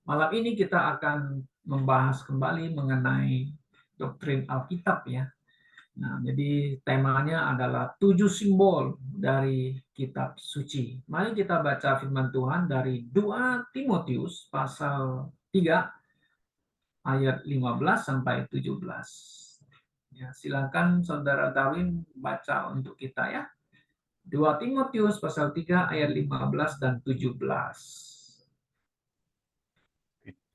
Malam ini kita akan membahas kembali mengenai doktrin Alkitab ya. Nah, jadi temanya adalah 7 simbol dari kitab suci. Mari kita baca firman Tuhan dari 2 Timotius pasal 3 ayat 15 sampai 17. Ya, silakan Saudara Darwin baca untuk kita ya. 2 Timotius pasal 3 ayat 15 dan 17.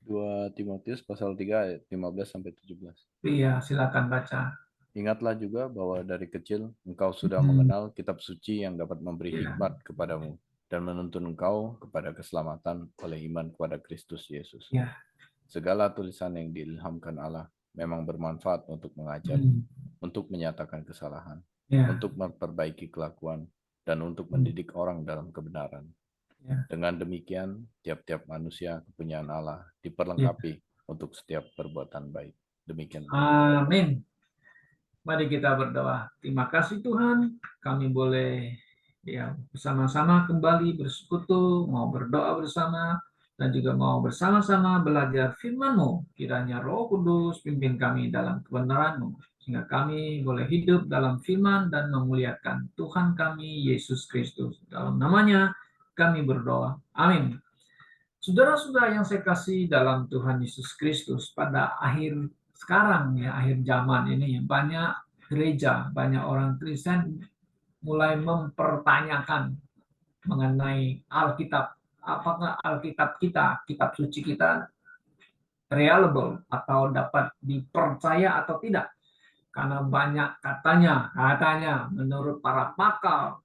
2 Timotius pasal 3 ayat 15 sampai 17. Iya, silakan baca. Ingatlah juga bahwa dari kecil engkau sudah Hmm, mengenal kitab suci yang dapat memberi iya, hikmat kepadamu dan menuntun engkau kepada keselamatan oleh iman kepada Kristus Yesus. iya. Segala tulisan yang diilhamkan Allah memang bermanfaat untuk mengajar, Hmm, untuk menyatakan kesalahan, iya. untuk memperbaiki kelakuan, dan untuk Hmm, mendidik orang dalam kebenaran. iya. Dengan demikian, tiap-tiap manusia kepunyaan Allah Iya. diperlengkapi untuk setiap perbuatan baik. Demikianlah firman Tuhan. Amin. Mari kita berdoa. Terima kasih Tuhan, kami boleh ya bersama-sama kembali bersekutu, mau berdoa bersama dan juga mau bersama-sama belajar firman-Mu. Kiranya Roh Kudus pimpin kami dalam kebenaran-Mu sehingga kami boleh hidup dalam firman dan memuliakan Tuhan kami Yesus Kristus. Dalam namanya kami berdoa. Amin. Saudara-saudara yang saya kasih dalam Tuhan Yesus Kristus, pada akhir sekarang ya, akhir zaman ini banyak gereja, banyak orang Kristen mulai mempertanyakan mengenai Alkitab. Apakah Alkitab kita, kitab suci kita reliable atau dapat dipercaya atau tidak? Karena banyak katanya menurut para pakar,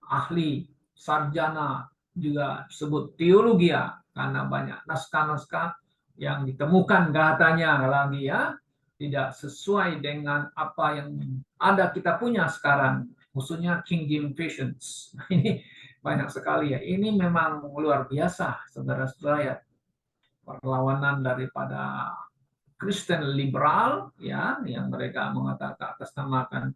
ahli, sarjana, juga disebut teologi ya, karena banyak naskah-naskah yang ditemukan katanya lagi ya, tidak sesuai dengan apa yang ada kita punya sekarang, khususnya King James Versions. Ini banyak sekali ya. Ini memang luar biasa, saudara-saudara ya, perlawanan daripada Kristen liberal ya, yang mereka mengatakan atas namakan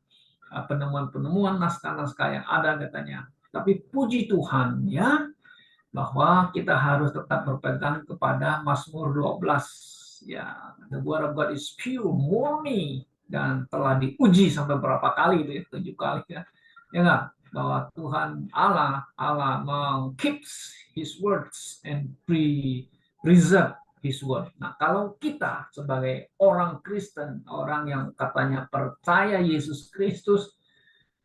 penemuan-penemuan naskah-naskah yang ada katanya. Tapi puji Tuhan ya, bahwa kita harus tetap berpegang kepada Mazmur 12 ya. The word of God is pure, murni, dan telah diuji sampai berapa kali itu ya, 7 kali ya. Ya enggak? Bahwa Tuhan Allah keeps his words and preserve his word. Nah, kalau kita sebagai orang Kristen, orang yang katanya percaya Yesus Kristus,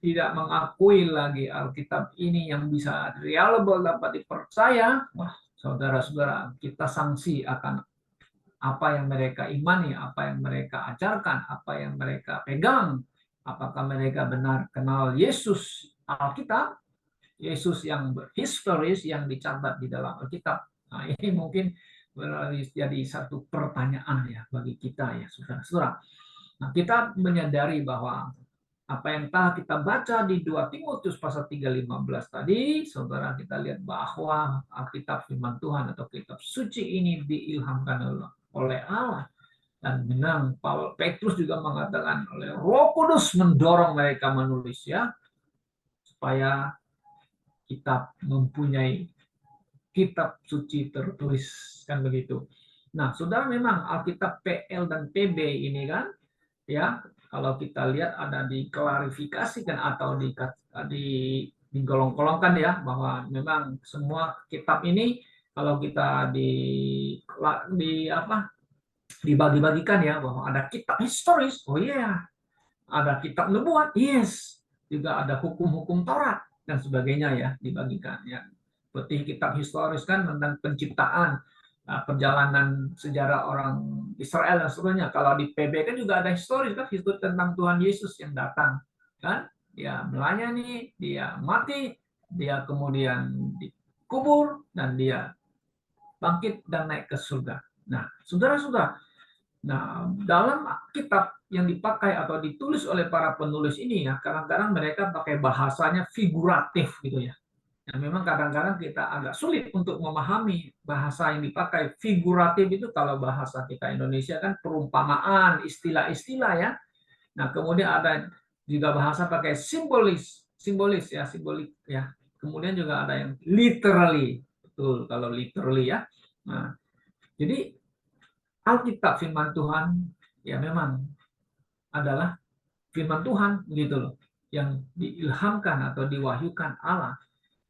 tidak mengakui lagi Alkitab ini yang bisa reliable dapat dipercaya, wah saudara-saudara, kita sanksi akan apa yang mereka imani, apa yang mereka ajarkan, apa yang mereka pegang. Apakah mereka benar kenal Yesus Alkitab, Yesus yang historis yang dicatat di dalam Alkitab. Nah, ini mungkin jadi satu pertanyaan ya bagi kita ya, saudara-saudara. Nah, kita menyadari bahwa apa yang telah kita baca di 2 Timotius pasal 3:15 tadi, saudara, kita lihat bahwa Alkitab firman Tuhan atau kitab suci ini diilhamkan oleh Allah. Dan memang Paul Petrus juga mengatakan oleh Roh Kudus mendorong mereka menulis ya, supaya kita mempunyai kitab suci tertulis, kan begitu. Nah, saudara, memang Alkitab PL dan PB ini kan ya, kalau kita lihat ada diklarifikasikan atau di digolong-golongkan ya, bahwa memang semua kitab ini kalau kita di apa dibagi-bagikan ya, bahwa ada kitab historis, oh iya, yeah. Ada kitab nubuat, yes, juga ada hukum-hukum Taurat dan sebagainya ya, dibagikan ya. Seperti kitab historis kan tentang penciptaan, perjalanan sejarah orang Israel dan sebagainya. Kalau di PB kan juga ada historis kan, historis tentang Tuhan Yesus yang datang kan, dia melayani, dia mati, dia kemudian dikubur, dan dia bangkit dan naik ke surga. Nah, saudara-saudara, nah, dalam kitab yang dipakai atau ditulis oleh para penulis ini ya, kadang-kadang mereka pakai bahasanya figuratif gitu ya. Nah, memang kadang-kadang kita agak sulit untuk memahami bahasa yang dipakai. Figuratif itu kalau bahasa kita Indonesia kan perumpamaan, istilah-istilah ya. Nah, kemudian ada juga bahasa pakai simbolis ya, simbolik ya. Kemudian juga ada yang literally, betul kalau literally ya. Nah, Jadi Alkitab firman Tuhan ya memang adalah firman Tuhan gitu loh, yang diilhamkan atau diwahyukan Allah.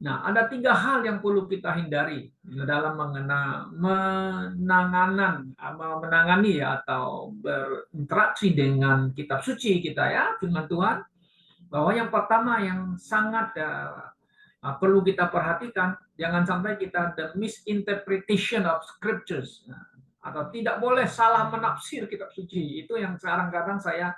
Nah, ada 3 hal yang perlu kita hindari dalam menangani ya, atau berinteraksi dengan kitab suci kita ya, firman Tuhan. Bahwa yang pertama yang sangat perlu kita perhatikan, jangan sampai kita the misinterpretation of scriptures, atau tidak boleh salah menafsir kitab suci. Itu yang kadang-kadang saya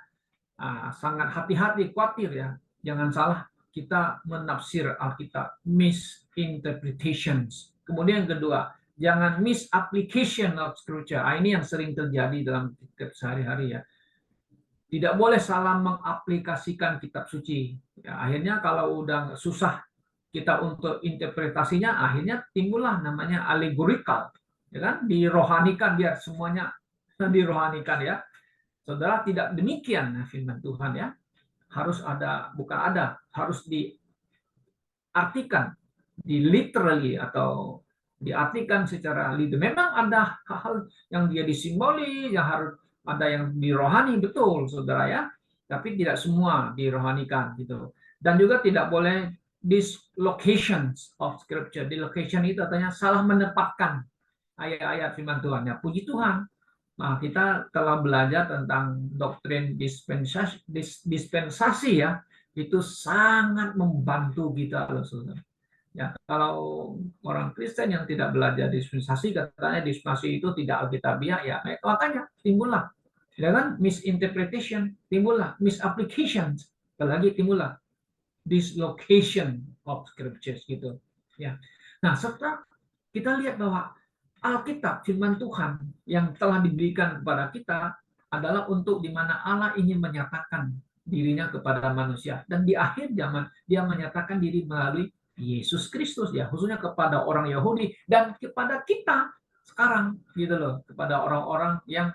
sangat hati-hati, khawatir ya. Jangan salah kita menafsir Alkitab, misinterpretations. Kemudian yang kedua, jangan misapplication of scripture. Ini yang sering terjadi dalam sehari-hari ya. Tidak boleh salah mengaplikasikan kitab suci. Ya, akhirnya kalau udah susah kita untuk interpretasinya, akhirnya timbullah namanya allegorical, ya kan? Dirohanikan, biar semuanya dirohanikan ya. Saudara, tidak demikian firman Tuhan ya. Harus ada, bukan ada, harus diartikan, literally atau diartikan secara literal. Memang ada hal-hal yang dia disimbolis, yang harus ada yang dirohani, betul saudara ya. Tapi tidak semua dirohanikan gitu. Dan juga tidak boleh dislocations of scripture. Dislocation itu artinya salah menempatkan ayat-ayat firman Tuhan ya. Puji Tuhan. Nah, kita telah belajar tentang doktrin dispensasi ya. Itu sangat membantu kita loh saudara. Ya, kalau orang Kristen yang tidak belajar dispensasi, katanya dispensasi itu tidak alkitabiah, ya makanya timbullah, ya kan, misinterpretation, timbullah misapplication, lagi timbullah dislocation of scriptures gitu. Ya. Nah, setelah kita lihat bahwa Alkitab firman Tuhan yang telah diberikan kepada kita adalah untuk di mana Allah ingin menyatakan dirinya kepada manusia, dan di akhir zaman dia menyatakan diri melalui Yesus Kristus ya, khususnya kepada orang Yahudi dan kepada kita sekarang gitu loh, kepada orang-orang yang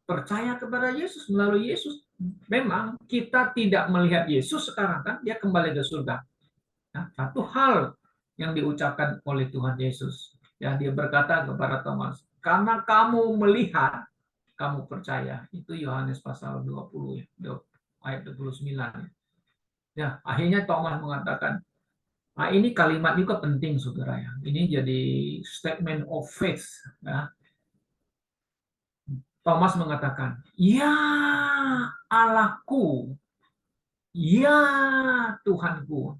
percaya kepada Yesus melalui Yesus. Memang kita tidak melihat Yesus sekarang kan, dia kembali ke surga. Nah, satu hal yang diucapkan oleh Tuhan Yesus, ya, dia berkata kepada Thomas, karena kamu melihat, kamu percaya. Itu Yohanes pasal 20 ayat 29. Ya, akhirnya Thomas mengatakan, nah, ini kalimat juga penting saudara ya. Ini jadi statement of faith ya. Thomas mengatakan, "Ya Allahku, ya Tuhanku."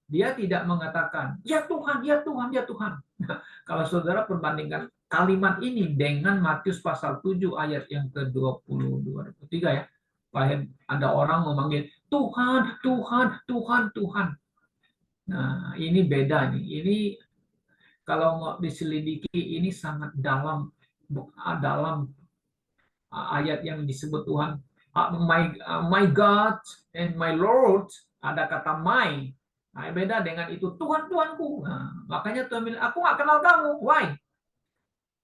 Dia tidak mengatakan, "Ya Tuhan, ya Tuhan, ya Tuhan." Kalau saudara perbandingkan kalimat ini dengan Matius pasal 7 ayat yang ke-22-23 ya. Ada orang memanggil Tuhan, Tuhan, Tuhan, Tuhan. Nah, ini beda nih. Ini kalau mau diselidiki, ini sangat dalam ayat yang disebut Tuhan, my God and my Lord, ada kata my. Nah, beda dengan itu Tuhan Tuhanku. Nah, makanya Tuhan bilang, aku nggak kenal kamu. Why?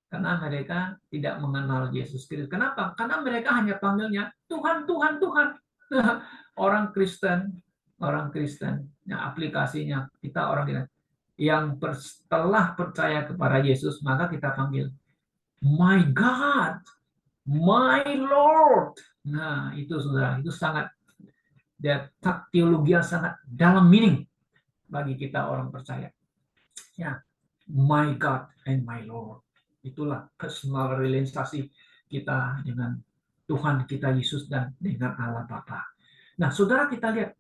Karena mereka tidak mengenal Yesus Kristus. Kenapa? Karena mereka hanya panggilnya Tuhan, Tuhan, Tuhan. Orang Kristen, yang aplikasinya kita orang Kristen yang setelah percaya kepada Yesus, maka kita panggil my God, my Lord. Nah, itu saudara, itu sangat teologi yang sangat dalam meaning bagi kita orang percaya. Ya, my God and my Lord. Itulah personal relasi kita dengan Tuhan kita Yesus dan dengan Allah Bapa. Nah, saudara, kita lihat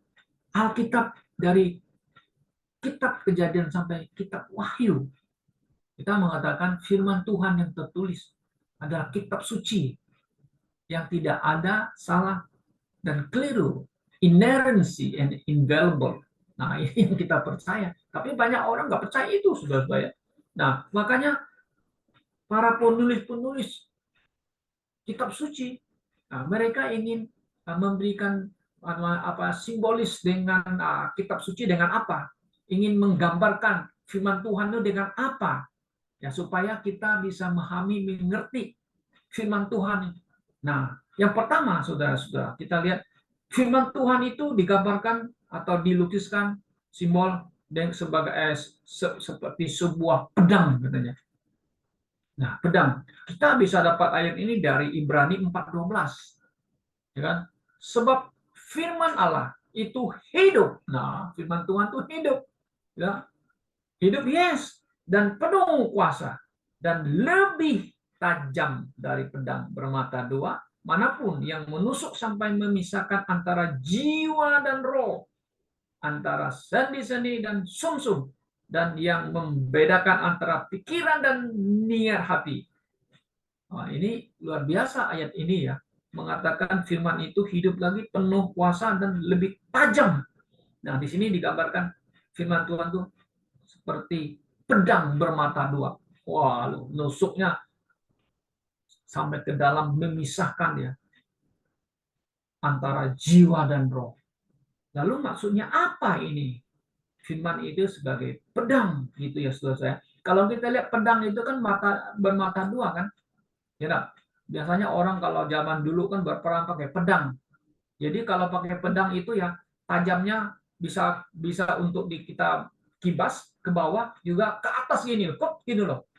Alkitab dari kitab Kejadian sampai kitab Wahyu. Kita mengatakan firman Tuhan yang tertulis adalah kitab suci yang tidak ada salah dan keliru, inerrancy and invaluable. Nah, ini yang kita percaya. Tapi banyak orang nggak percaya itu, saudara-saudara. Nah, makanya para penulis-penulis kitab suci, nah, mereka ingin memberikan simbolis dengan kitab suci dengan apa? Ingin menggambarkan firman Tuhan itu dengan apa? Ya, supaya kita bisa memahami, mengerti firman Tuhan. Nah, yang pertama, saudara-saudara, kita lihat firman Tuhan itu digambarkan atau dilukiskan simbol sebagai seperti sebuah pedang katanya. Nah, pedang. Kita bisa dapat ayat ini dari Ibrani 4:12. Ya kan? Sebab firman Allah itu hidup. Nah, firman Tuhan itu hidup. Ya. Hidup, yes. Dan penuh kuasa. Dan lebih tajam dari pedang bermata dua, manapun yang menusuk sampai memisahkan antara jiwa dan roh, antara sendi-sendi dan sumsum, dan yang membedakan antara pikiran dan niat hati. Nah, ini luar biasa ayat ini ya, mengatakan firman itu hidup lagi, penuh kuasa dan lebih tajam. Nah, di sini digambarkan firman Tuhan itu seperti pedang bermata dua. Wah, nusuknya sampai ke dalam, memisahkan ya antara jiwa dan roh. Lalu maksudnya apa ini? Firman itu sebagai pedang gitu ya, saudara saya. Kalau kita lihat pedang itu kan bermata dua kan, ya. Biasanya orang kalau zaman dulu kan berperang pakai pedang. Jadi kalau pakai pedang itu ya tajamnya bisa bisa untuk kita kibas ke bawah, juga ke atas gini, kok gitu loh.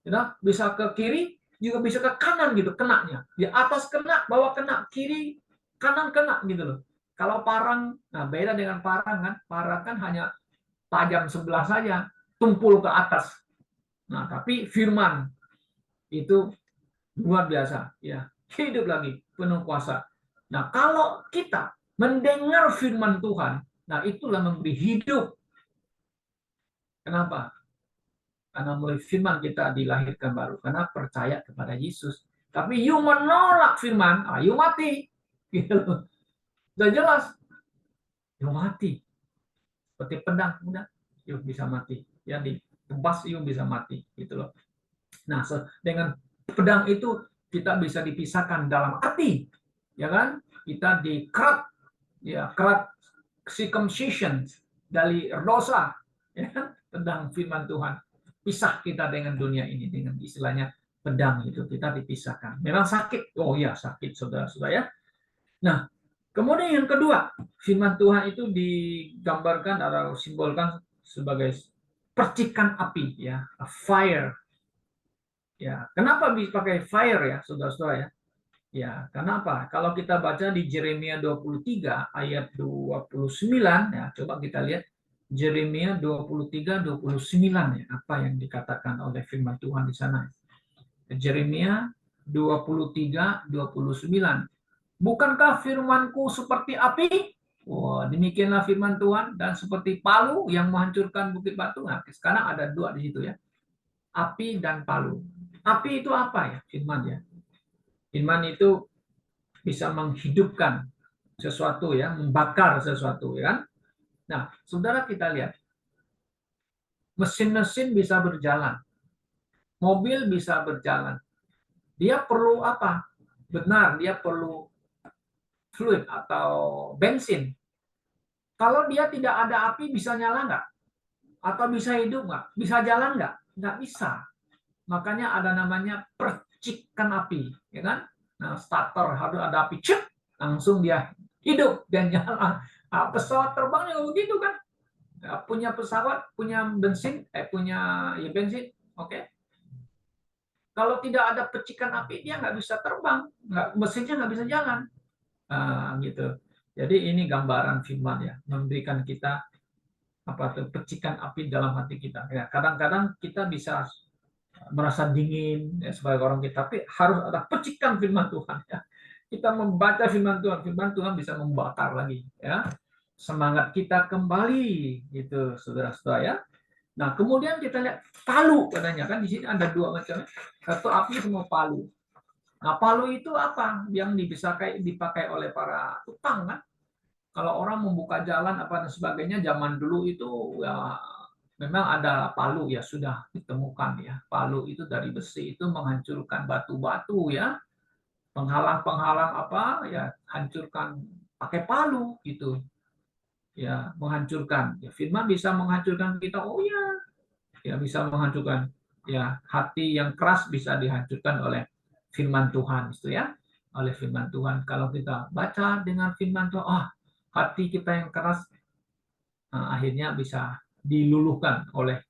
Ya, bisa ke kiri juga bisa ke kanan gitu kenanya. Di atas kena, bawah kena, kiri kanan kena gitu loh. Kalau parang, nah beda dengan parang kan. Parang kan hanya tajam sebelah saja, tumpul ke atas. Nah, tapi firman itu luar biasa, ya, hidup lagi, penuh kuasa. Nah, kalau kita mendengar firman Tuhan, nah itulah memberi hidup. Kenapa? Karena melalui firman kita dilahirkan baru, karena percaya kepada Yesus. Tapi you menolak firman, you mati. Gitu. Sudah jelas, you mati. Seperti pedang, udah, you bisa mati. Ya, ditebas, you bisa mati. Gitu loh. Nah, dengan pedang itu kita bisa dipisahkan dalam arti, ya kan? Kita dikerat, ya, kerat circumcision dari dosa, ya kan? Pedang firman Tuhan pisah kita dengan dunia ini, dengan istilahnya pedang itu kita dipisahkan. Memang sakit, oh ya sakit saudara-saudara ya. Nah, kemudian yang kedua, firman Tuhan itu digambarkan atau simbolkan sebagai percikan api, ya, a fire. Ya, kenapa pakai fire ya, saudara-saudara ya? Ya, kenapa? Kalau kita baca di Yeremia 23 ayat 29 ya, coba kita lihat Yeremia 23:29 ya, apa yang dikatakan oleh firman Tuhan di sana. Yeremia 23:29. Bukankah firmanku seperti api? Wah, demikianlah firman Tuhan, dan seperti palu yang menghancurkan bukit batu. Nah, sekarang ada dua di situ ya. Api dan palu. Api itu apa ya? Firman ya. Firman itu bisa menghidupkan sesuatu ya, membakar sesuatu ya kan. Nah, saudara kita lihat, mesin-mesin bisa berjalan, mobil bisa berjalan. Dia perlu apa? Benar, dia perlu fluid atau bensin. Kalau dia tidak ada api, bisa nyala nggak? Atau bisa hidup nggak? Bisa jalan nggak? Nggak bisa. Makanya ada namanya percikan api, ya kan? Nah, starter harus ada api, cek, langsung dia hidup dan nyala. Nah, pesawat terbang juga begitu kan? Ya, punya pesawat, punya bensin, punya ya bensin, oke. Okay. Kalau tidak ada percikan api, dia nggak bisa terbang, mesinnya nggak bisa jalan. Gitu. Jadi ini gambaran firman ya, memberikan kita apa tuh percikan api dalam hati kita. Ya, kadang-kadang kita bisa merasa dingin ya, sebagai orang kita, tapi harus ada percikan firman Tuhan ya. Kita membaca firman Tuhan bisa membakar lagi ya semangat kita kembali gitu, saudara-saudara ya. Nah, kemudian kita lihat palu katanya kan, di sini ada dua macam, satu api sama palu. Nah, palu itu apa? Yang dipakai oleh para tukang kan. Kalau orang membuka jalan apa dan sebagainya, zaman dulu itu ya memang ada palu ya, sudah ditemukan ya. Palu itu dari besi, itu menghancurkan batu-batu ya. Penghalang-penghalang apa ya, hancurkan pakai palu gitu. Ya, menghancurkan. Ya, firman bisa menghancurkan kita. Oh ya, ya bisa menghancurkan. Ya, hati yang keras bisa dihancurkan oleh firman Tuhan itu ya. Oleh firman Tuhan. Kalau kita baca dengan firman Tuhan, hati kita yang keras akhirnya bisa diluluhkan oleh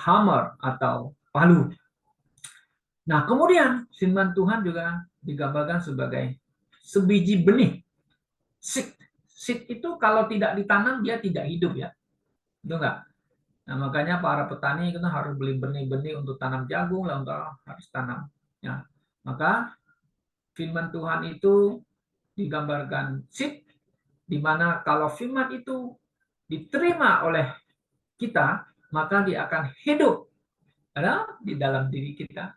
hammer atau palu. Nah, kemudian firman Tuhan juga digambarkan sebagai sebiji benih. Seed. Seed itu kalau tidak ditanam dia tidak hidup ya. Itu enggak? Nah, makanya para petani itu harus beli benih-benih untuk tanam jagung lah, untuk harus tanam. Ya. Maka firman Tuhan itu digambarkan seed, di mana kalau firman itu diterima oleh kita, maka dia akan hidup di dalam diri kita.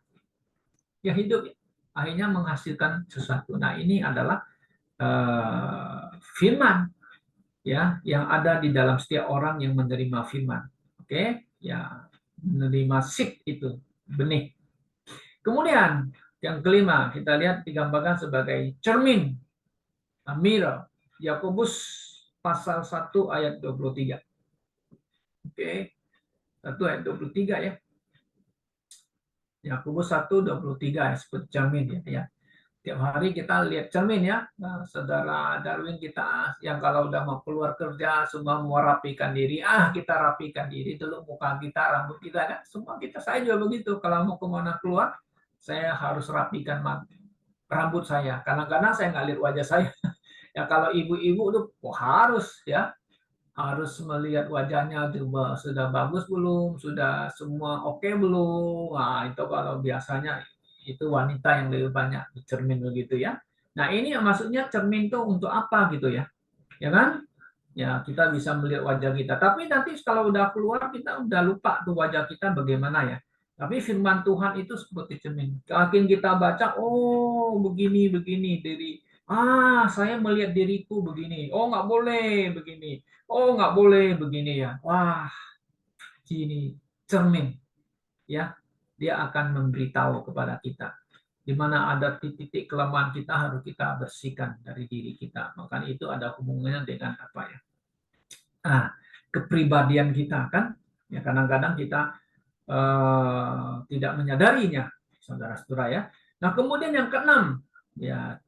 Ya hidup, akhirnya menghasilkan sesuatu. Nah, ini adalah firman ya yang ada di dalam setiap orang yang menerima firman. Oke, ya menerima seed itu benih. Kemudian yang kelima kita lihat digambarkan sebagai cermin, mirror. Yakobus pasal 1 ayat 23. Oke, 1 ayat 23 ya. Yakobus 1:23 ya, seperti cermin ya. Tiap hari kita lihat cermin ya. Nah, saudara Darwin kita yang kalau udah mau keluar kerja semua mau rapikan diri, kita rapikan diri dulu, muka kita, rambut kita kan, semua kita, saya juga begitu. Kalau mau kemana keluar, saya harus rapikan rambut saya. Kadang-kadang saya nggak lihat wajah saya. Ya kalau ibu-ibu tuh harus ya, harus melihat wajahnya sudah bagus belum, sudah semua oke belum. Nah, itu kalau biasanya itu wanita yang lebih banyak cermin begitu ya. Nah, ini maksudnya cermin itu untuk apa gitu ya? Ya kan? Ya, kita bisa melihat wajah kita. Tapi nanti kalau udah keluar kita udah lupa tuh wajah kita bagaimana ya. Tapi firman Tuhan itu seperti cermin. Makin kita baca, oh begini begini diri. Saya melihat diriku begini. Oh nggak boleh begini. Oh nggak boleh begini ya. Wah, ini cermin ya. Dia akan memberitahu kepada kita di mana ada titik-titik kelemahan kita harus kita bersihkan dari diri kita. Makanya itu ada hubungannya dengan apa ya? Kepribadian kita kan. Ya kadang-kadang kita tidak menyadarinya, saudara-saudara ya. Nah, kemudian yang keenam, ya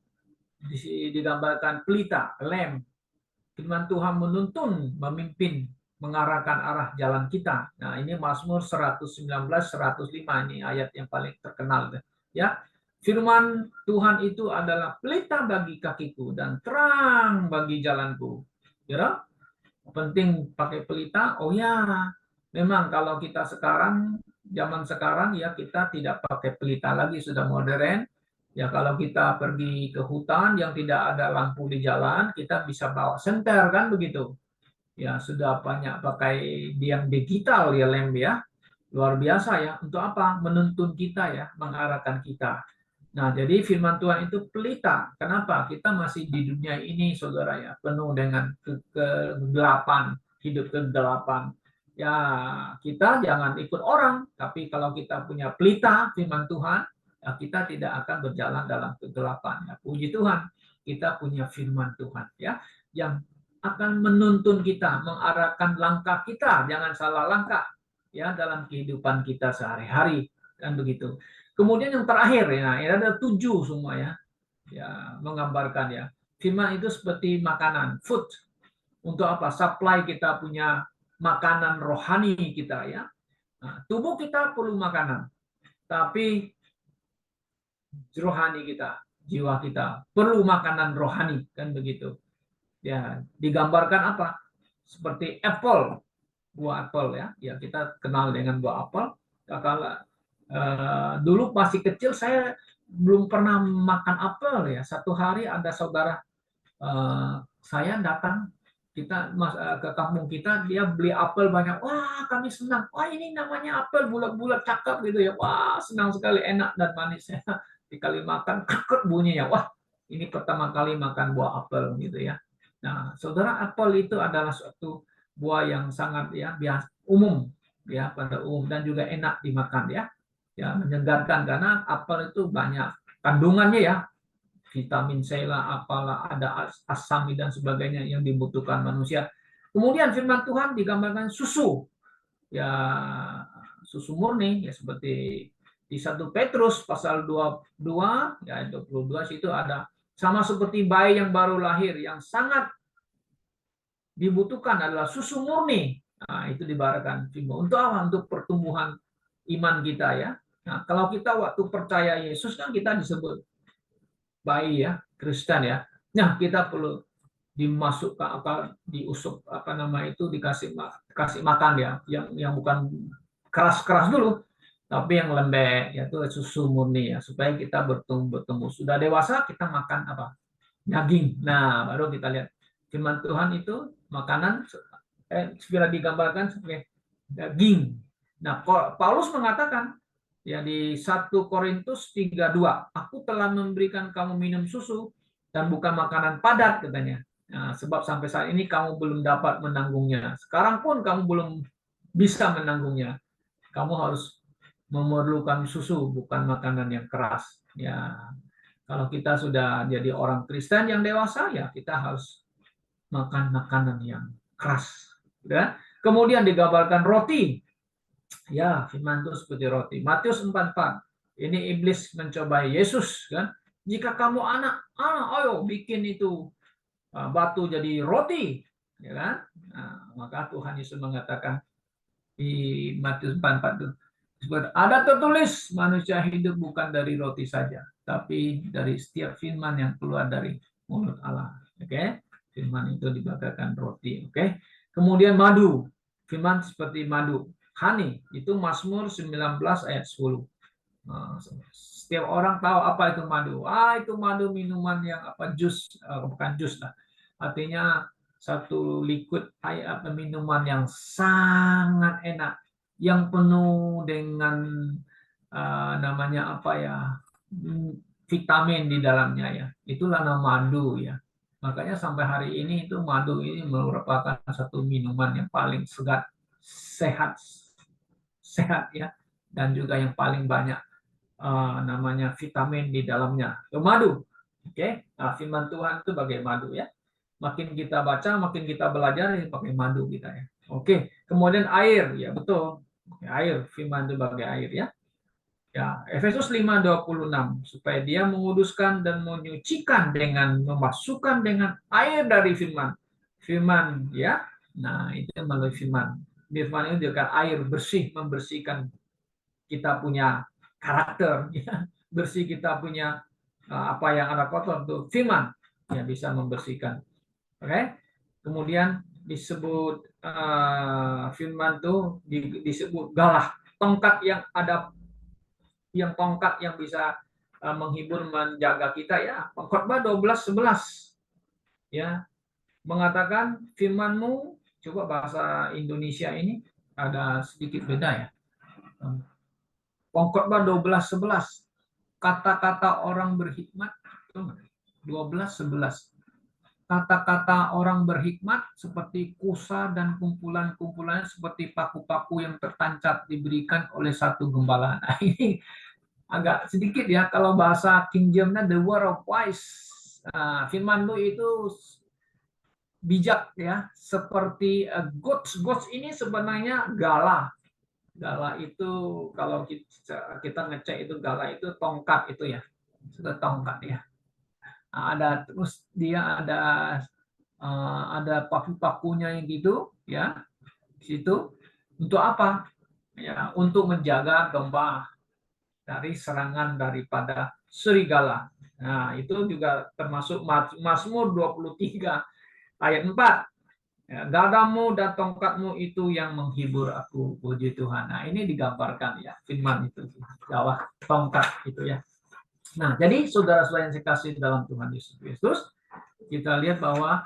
digambarkan pelita, lem. Firman Tuhan menuntun, memimpin, mengarahkan arah jalan kita. Nah, ini Mazmur 119, 105, ini ayat yang paling terkenal. Ya, firman Tuhan itu adalah pelita bagi kakiku dan terang bagi jalanku. Ya, penting pakai pelita. Oh ya, memang kalau kita sekarang, zaman sekarang ya kita tidak pakai pelita lagi, sudah modern. Ya kalau kita pergi ke hutan yang tidak ada lampu di jalan, kita bisa bawa senter kan begitu. Ya sudah banyak pakai yang digital ya lem ya. Luar biasa ya. Untuk apa? Menuntun kita ya, mengarahkan kita. Nah, jadi firman Tuhan itu pelita. Kenapa? Kita masih di dunia ini, saudara ya, penuh dengan kegelapan, hidup kegelapan. Ya, kita jangan ikut orang, tapi kalau kita punya pelita, firman Tuhan, ya kita tidak akan berjalan dalam kegelapan. Ya, puji Tuhan, kita punya firman Tuhan, ya, yang akan menuntun kita, mengarahkan langkah kita, jangan salah langkah, ya, dalam kehidupan kita sehari-hari, kan begitu. Kemudian yang terakhir ya, ada 7 semua ya, ya menggambarkan ya. Firman itu seperti makanan, food. Untuk apa? Supply kita punya makanan rohani kita ya. Nah, tubuh kita perlu makanan, tapi rohani kita, jiwa kita perlu makanan rohani, kan begitu. Ya, digambarkan apa? Seperti apple, buah apel ya. Ya kita kenal dengan buah apel. Kalau dulu masih kecil saya belum pernah makan apel ya. Satu hari ada saudara saya datang ke kampung kita, dia beli apel banyak. Wah, kami senang. Wah, ini namanya apel bulat-bulat cakep gitu ya. Wah, senang sekali, enak dan manis ya. Dikali makan krek bunyinya. Wah, ini pertama kali makan buah apel gitu ya. Nah, saudara, apel itu adalah suatu buah yang sangat ya biasa umum ya pada umum dan juga enak dimakan ya. Ya, menyegarkan karena apel itu banyak kandungannya ya, vitamin C lah, apalah, ada asam dan sebagainya yang dibutuhkan manusia. Kemudian firman Tuhan digambarkan susu, ya susu murni, ya seperti di 1 Petrus pasal 22, ya 22 situ ada, sama seperti bayi yang baru lahir, yang sangat dibutuhkan adalah susu murni. Nah, itu dibaharkan firman. Untuk apa? Untuk pertumbuhan iman kita ya. Nah, kalau kita waktu percaya Yesus kan kita disebut bayi ya, Kristen ya. Nah, kita perlu dimasukkan apa diusup apa nama itu kasih makan ya, yang bukan keras-keras dulu, tapi yang lembek yaitu susu murni ya, supaya kita bertumbuh. Sudah dewasa kita makan apa? Daging. Nah, baru kita lihat firman Tuhan itu makanan segera digambarkan sebagai daging. Nah, Paulus mengatakan ya di 1 Korintus 3:2, aku telah memberikan kamu minum susu dan bukan makanan padat katanya. Nah, sebab sampai saat ini kamu belum dapat menanggungnya. Sekarang pun kamu belum bisa menanggungnya. Kamu harus memerlukan susu, bukan makanan yang keras. Ya, kalau kita sudah jadi orang Kristen yang dewasa, ya kita harus makan makanan yang keras. Ya. Kemudian digambarkan roti. Ya, firman itu seperti roti. Matius 4:4. Ini iblis mencobai Yesus kan. Jika kamu anak, ayo bikin itu batu jadi roti, ya kan? Nah, maka Tuhan Yesus mengatakan di Matius 4:4 itu, ada tertulis manusia hidup bukan dari roti saja, tapi dari setiap firman yang keluar dari mulut Allah. Oke, firman itu dibakarkan roti. Oke, kemudian madu, firman seperti madu, honey, itu Mazmur 19 ayat 10. Setiap orang tahu apa itu madu. Itu madu minuman yang apa jus, bukan jus lah. Artinya satu liquid apa minuman yang sangat enak, yang penuh dengan namanya apa ya, vitamin di dalamnya ya. Itulah nama madu ya. Makanya sampai hari ini itu madu ini merupakan satu minuman yang paling sehat ya, dan juga yang paling banyak namanya vitamin di dalamnya. Madu. Oke, nah, firman Tuhan itu bagai madu ya. Makin kita baca, makin kita belajar, ya pakai madu kita ya. Oke, kemudian air, ya betul. Air, firman itu bagai air ya. Ya, Efesus 5:26, supaya dia menguduskan dan menyucikan dengan memasukkan dengan air dari firman. Firman ya. Nah, itu melalui firman. Firman itu juga air bersih, membersihkan kita punya karakter ya. Bersih kita punya apa yang ada kotor itu firman yang bisa membersihkan. Oke. Kemudian disebut firman itu disebut galah, tongkat yang bisa menghibur, menjaga kita ya. Khotbah 12:11 ya, mengatakan firman-Mu, coba bahasa Indonesia ini ada sedikit beda ya. Khotbah 12:11, kata-kata orang berhikmat 12:11. Kata-kata orang berhikmat seperti kusa dan kumpulan-kumpulannya seperti paku-paku yang tertancap diberikan oleh satu gembala. Nah, ini agak sedikit ya, kalau bahasa King James-nya the word of wise. Firman itu bijak ya, seperti goats ini sebenarnya gala. Gala itu kalau kita ngecek itu gala itu tongkat itu ya, sudah tongkat ya. Ada terus dia ada paku-pakunya yang gitu ya, di situ untuk apa? Ya, untuk menjaga domba dari serangan daripada serigala. Nah, itu juga termasuk Mazmur 23 ayat 4. Ya, gadamu dan tongkatmu itu yang menghibur aku, puji Tuhan. Nah, ini digambarkan ya, firman itu. Gawah tongkat itu ya. Nah, jadi saudara-saudara yang dikasihi dalam Tuhan Yesus Kristus, kita lihat bahwa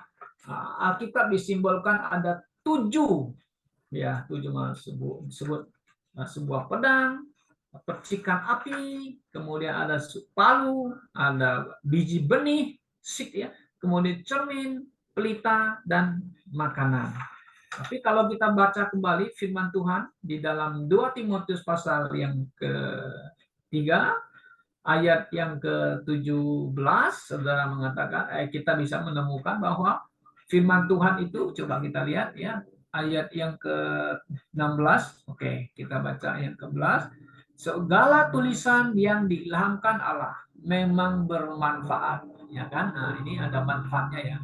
Alkitab disimbolkan ada 7 ya, 7 disebut sebuah pedang, percikan api, kemudian ada palu, ada biji benih, seed ya, kemudian cermin, pelita, dan makanan. Tapi kalau kita baca kembali firman Tuhan di dalam 2 Timotius pasal yang ke-3, ayat yang ke-17, saudara mengatakan, kita bisa menemukan bahwa firman Tuhan itu, coba kita lihat ya, ayat yang ke-16, oke, kita baca ayat ke-11, segala tulisan yang diilhamkan Allah memang bermanfaat, ya kan? Nah, ini ada manfaatnya ya,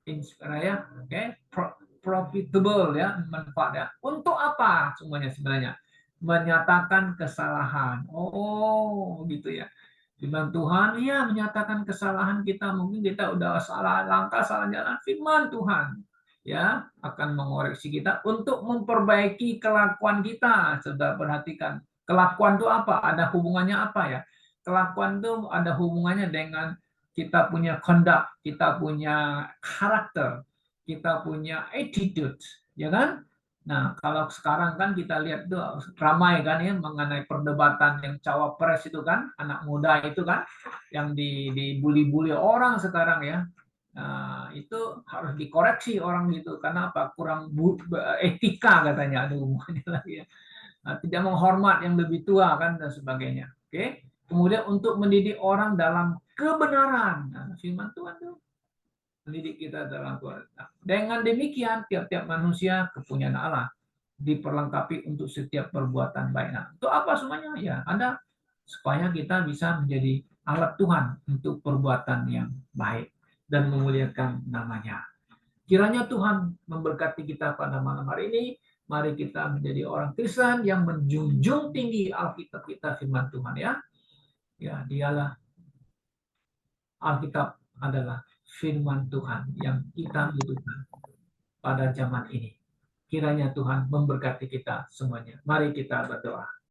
inspirasi ya, oke, profitable ya, manfaat ya. Untuk apa semuanya sebenarnya? menyatakan kesalahan. Oh, gitu ya. Firman Tuhan, ya menyatakan kesalahan kita. Mungkin kita udah salah langkah, salah jalan. Firman Tuhan, ya akan mengoreksi kita untuk memperbaiki kelakuan kita. Sudah perhatikan, kelakuan itu apa? Ada hubungannya apa ya? Kelakuan itu ada hubungannya dengan kita punya conduct, kita punya karakter, kita punya attitude, ya kan? Nah, kalau sekarang kan kita lihat tuh ramai kan ya mengenai perdebatan yang cawapres itu kan, anak muda itu kan yang dibully-bully orang sekarang ya. Nah, itu harus dikoreksi orang gitu. Karena apa? Kurang etika katanya, ada hubungannya lagi ya. Nah, tidak menghormat yang lebih tua kan dan sebagainya. Oke. Kemudian untuk mendidik orang dalam kebenaran. Nah, firman Tuhan tuh mendidik kita dalam Tuhan. Nah, dengan demikian tiap-tiap manusia kepunyaan Allah diperlengkapi untuk setiap perbuatan baik. Nah, untuk apa semuanya? Ya, ada supaya kita bisa menjadi alat Tuhan untuk perbuatan yang baik dan memuliakan namanya. Kiranya Tuhan memberkati kita pada malam hari ini. Mari kita menjadi orang Kristen yang menjunjung tinggi Alkitab kita, firman Tuhan ya. Ya, dialah Alkitab adalah firman Tuhan yang kita butuhkan pada zaman ini. Kiranya Tuhan memberkati kita semuanya. Mari kita berdoa.